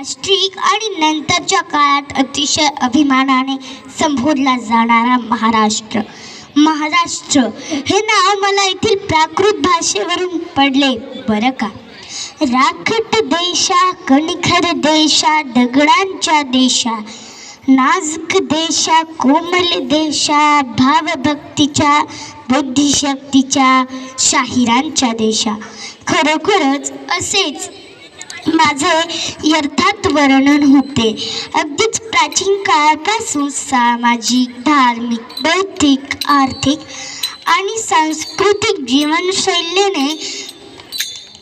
राष्ट्रीय आणि नंतरच्या काळात अतिशय अभिमानाने संबोधला जाणारा महाराष्ट्र हे नाव मला येथील प्राकृत भाषेवरून पडले बरं का. राखट देशा, कणखर देशा, दगडांच्या देशा, नाजूक देशा, कोमल देशा, भावभक्तीच्या, बुद्धिशक्तीच्या, शाहिरांच्या देशा. खरोखरच असेच माझे यथार्थ वर्णन होते. अगदीच प्राचीन काळापासून सामाजिक, धार्मिक, बौद्धिक, आर्थिक आणि सांस्कृतिक जीवनशैलीने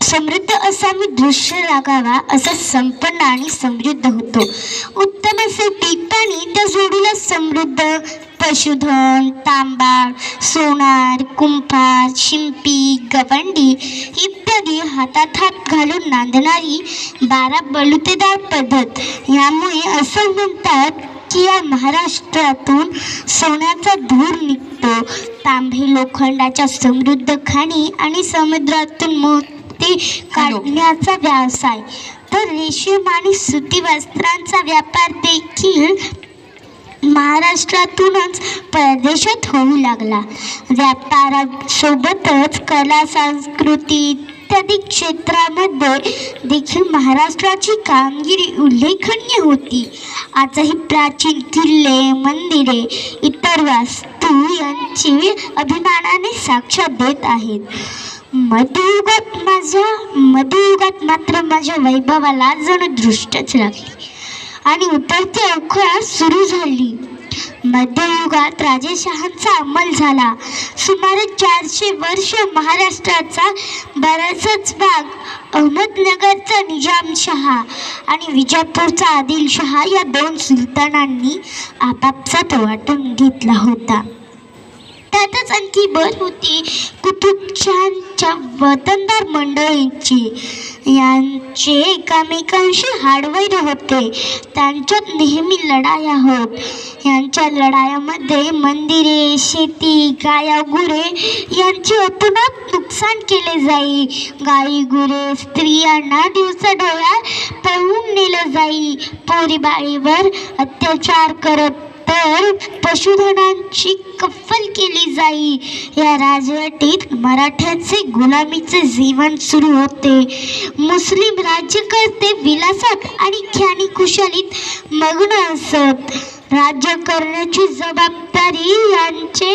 समृद्ध असा मी दृश्य लागावा असा संपन्न आणि समृद्ध होतो. उत्तम असे पीक पाणी, त्या जोडीला समृद्ध पशुधन, तांबा, सोनार, कुंभार, शिंपी, गवंडी इत्यादी हातात हात घालून नांदणारी 12 बलुतेदार पद्धत. यामुळे असं म्हणतात की या महाराष्ट्रातून सोन्याचा धूर निघतो. तांबे लोखंडाच्या समृद्ध खाणी आणि समुद्रातून मोती काढण्याचा व्यवसाय, तर रेशीम आणि सुती वस्त्रांचा व्यापार देखील महाराष्ट्रातूनच परदेशात होऊ लागला. व्यापारासोबतच कला, संस्कृती इत्यादी क्षेत्रामध्ये देखील महाराष्ट्राची कामगिरी उल्लेखनीय होती. आजही प्राचीन किल्ले, मंदिरे, इतर वास्तू यांची अभिमानाने साक्ष देत आहेत. मध्ययुगात मात्र माझ्या वैभवाला जणू दृष्टच लागली आणि उतरती अवखळा सुरू झाली. मध्ययुगात राजेशहांचा अंमल झाला. सुमारे 400 वर्ष महाराष्ट्राचा बराचसाच भाग अहमदनगरचा निजामशहा आणि विजापूरचा आदिलशहा या 2 सुलतानांनी आपापसात वाटून घेतला होता. त्यातच आणखी भर होती कुतुबशहांच्या वतनदार मंडळींची. यांचे एकामेकांशी हाडवैर होते. त्यांच्यात नेहमी लढाया होत. यांच्या लढायामध्ये मंदिरे, शेती, गाया गुरे यांचे अतोनात नुकसान केले जाई. गाई गुरे, स्त्रियांना दिवसाढवळ्या पळवून नेलं जाई. पोरीबाळीवर अत्याचार करत तर पशुधनांची कत्तल केली जाई. या राजवटीत मराठ्यांचे गुलामीचे जीवन सुरू होते. मुस्लिम राज्यकर्ते विलासात आणि ख्यालीखुशालीत मग्न असत. राज्य करण्याची जबाबदारी यांचे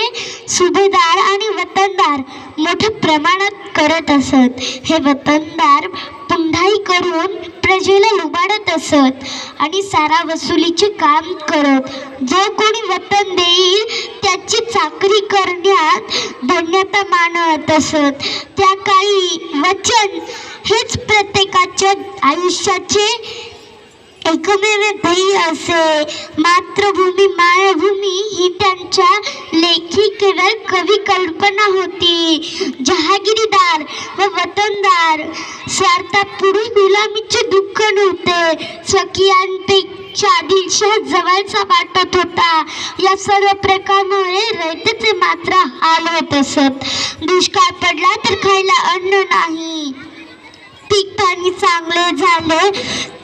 सुभेदार आणि वतनदार मोठ्या प्रमाणात करत असत. हे वतनदार पुंढाई करून प्रजेला लुबाडत असत आणि सारा वसुलीचे काम करत. जो कोणी वतन देईल त्याची चाकरी करण्यात धन्यता मानत असत. त्या काळी वचन हेच प्रत्येकाच्या आयुष्याचे एकमेव ध्येय असे. मातृभूमी, मायभूमी ही त्यांच्या लेखी केवळ कवी कल्पना होती. जहागीरदार व वतनदार स्वार्थापुढे गुलामीचे दुःख नव्हते. स्वकीयांपेक्षा आदिलशाह जवळचा वाटत होता. या सर्व प्रकारामुळे रयतेचे मात्र हाल होत असत. दुष्काळ पडला तर खायला अन्न नाही. पीक पाणी चांगले झाले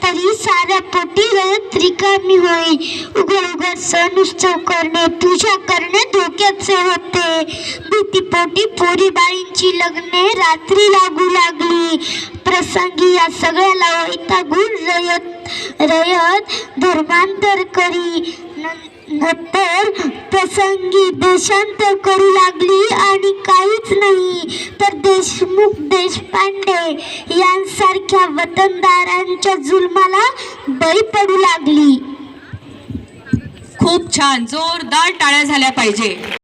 तरी साऱ्या पोटी रयत रिकामी होई. उघड सण उत्सव करणे, पूजा करणे धोक्याचे होते. भीतीपोटी पोरीबाळींची लग्ने रात्री लागू लागली. प्रसंगी या सगळ्याला वैतागून रयत धर्मांतर करी. नंतर प्रसंगी देशांतर करू लागली आणि काहीच नाही तर देशमुख, देशपांडे यांसारख्या वतनदारांच्या जुलमाला बळी पडू लागली. खूप छान, जोरदार टाळ्या झाल्या पाहिजे.